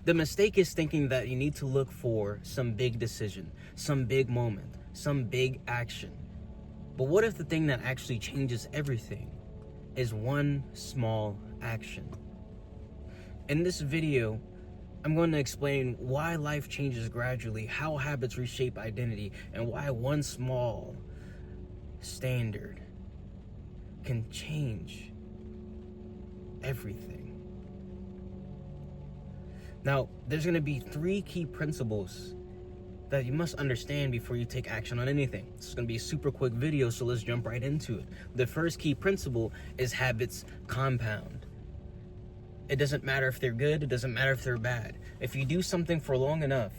The mistake is thinking that you need to look for some big decision, some big moment, some big action. But what if the thing that actually changes everything is one small action? In this video, I'm going to explain why life changes gradually, how habits reshape identity, and why one small standard can change everything. Now, there's going to be 3 key principles that you must understand before you take action on anything. This is going to be a super quick video, so let's jump right into it. The first key principle is habits compound. It doesn't matter if they're good, it doesn't matter if they're bad. If you do something for long enough,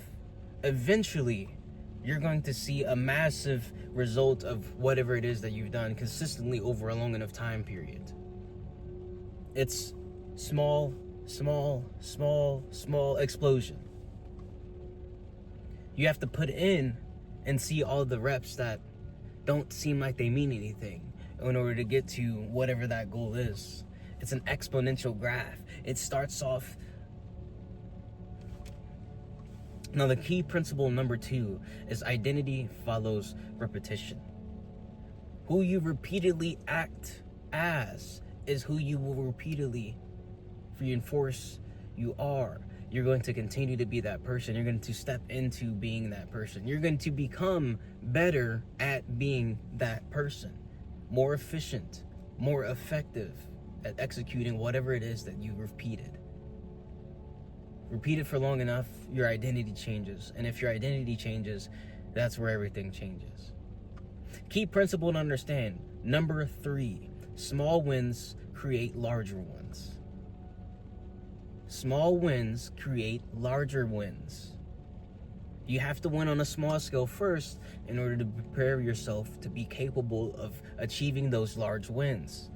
eventually you're going to see a massive result of whatever it is that you've done consistently over a long enough time period. It's small explosion. You have to put in and see all the reps that don't seem like they mean anything in order to get to whatever that goal is. It's an exponential graph. It starts off. Now, the key principle number 2 is identity follows repetition. Who you repeatedly act as is who you will repeatedly reinforce you are. You're going to continue to be that person. You're going to step into being that person. You're going to become better at being that person, more efficient, more effective at executing whatever it is that you repeated. Repeat it for long enough, your identity changes. And if your identity changes, that's where everything changes. Key principle to understand. Number 3, small wins create larger ones. Small wins create larger wins. You have to win on a small scale first in order to prepare yourself to be capable of achieving those large wins.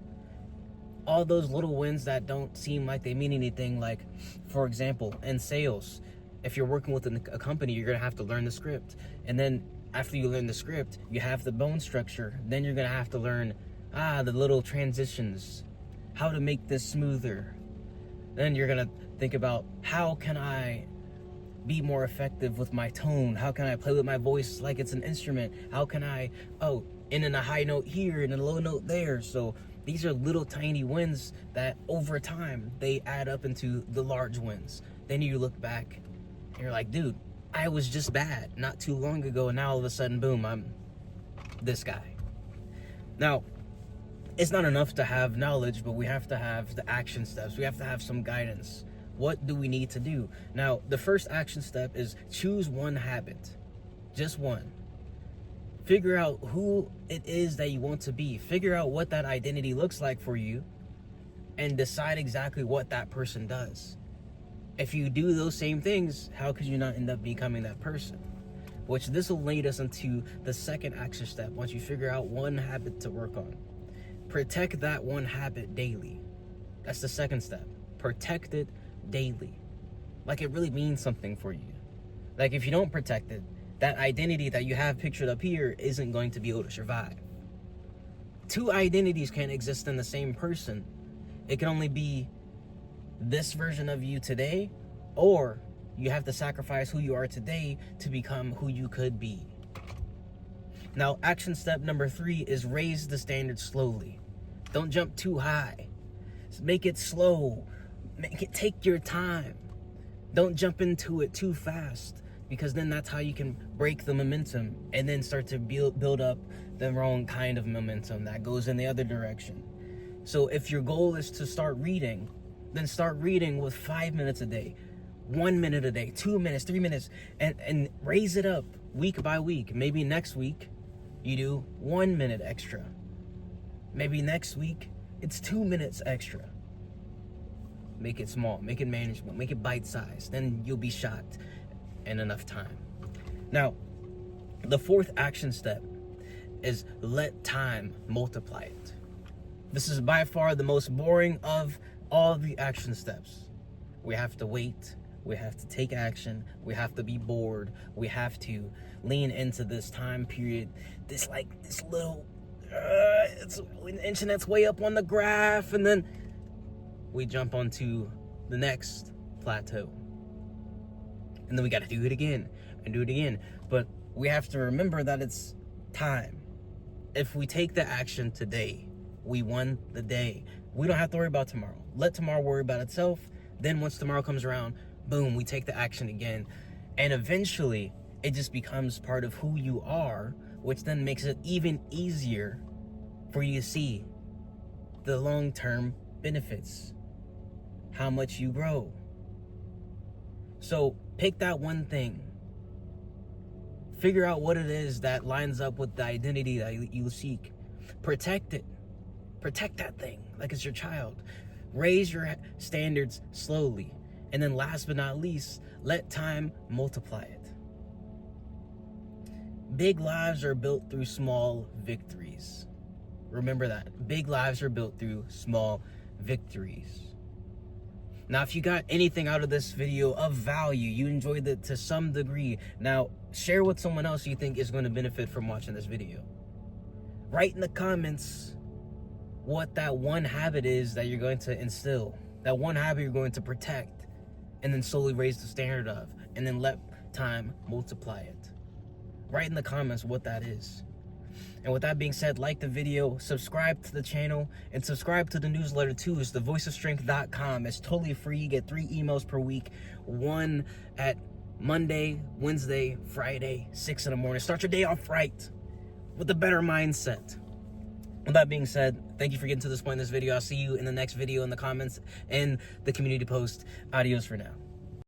All those little wins that don't seem like they mean anything, like, for example, in sales, if you're working with a company, you're going to have to learn the script. And then after you learn the script, you have the bone structure. Then you're going to have to learn the little transitions, how to make this smoother. Then you're going to think about, how can I be more effective with my tone? How can I play with my voice like it's an instrument? How can I, in a high note here and a low note there. So these are little tiny wins that over time, they add up into the large wins. Then you look back and you're like, dude, I was just bad not too long ago. And now all of a sudden, boom, I'm this guy. Now, it's not enough to have knowledge, but we have to have the action steps. We have to have some guidance. What do we need to do? Now, the first action step is choose one habit. Just one. Figure out who it is that you want to be. Figure out what that identity looks like for you and decide exactly what that person does. If you do those same things, how could you not end up becoming that person? Which this will lead us into the second action step once you figure out one habit to work on. Protect that one habit daily. That's the second step. Protect it daily. Like it really means something for you. Like if you don't protect it, that identity that you have pictured up here isn't going to be able to survive. 2 identities can't exist in the same person. It can only be this version of you today, or you have to sacrifice who you are today to become who you could be. Now, action step number 3 is raise the standard slowly. Don't jump too high. Make it slow. Take your time. Don't jump into it too fast, because then that's how you can break the momentum and then start to build up the wrong kind of momentum that goes in the other direction. So if your goal is to start reading, then start reading with 5 minutes a day, 1 minute a day, 2 minutes, 3 minutes, and raise it up week by week. Maybe next week you do 1 minute extra. Maybe next week it's 2 minutes extra. Make it small, make it manageable, make it bite-sized. Then you'll be shocked in enough time. Now, the 4th action step is let time multiply it. This is by far the most boring of all the action steps. We have to wait. We have to take action. We have to be bored. We have to lean into this time period. This little, it's inching its way up on the graph, and then we jump onto the next plateau. And then we got to do it again and do it again. But we have to remember that it's time. If we take the action today, we won the day. We don't have to worry about tomorrow. Let tomorrow worry about itself. Then once tomorrow comes around, boom, we take the action again. And eventually, it just becomes part of who you are, which then makes it even easier for you to see the long-term benefits, how much you grow. So pick that one thing. Figure out what it is that lines up with the identity that you seek. Protect it. Protect that thing like it's your child. Raise your standards slowly. And then last but not least, let time multiply it. Big lives are built through small victories. Remember that. Big lives are built through small victories. Now, if you got anything out of this video of value, you enjoyed it to some degree, now share with someone else you think is going to benefit from watching this video. Write in the comments what that one habit is that you're going to instill, that one habit you're going to protect, and then slowly raise the standard of, and then let time multiply it. Write in the comments what that is. And with that being said, like the video, subscribe to the channel, and subscribe to the newsletter too. It's thevoiceofstrength.com. It's totally free. You get 3 emails per week. One at Monday, Wednesday, Friday, 6 in the morning. Start your day off right with a better mindset. With that being said, thank you for getting to this point in this video. I'll see you in the next video in the comments and the community post. Adios for now.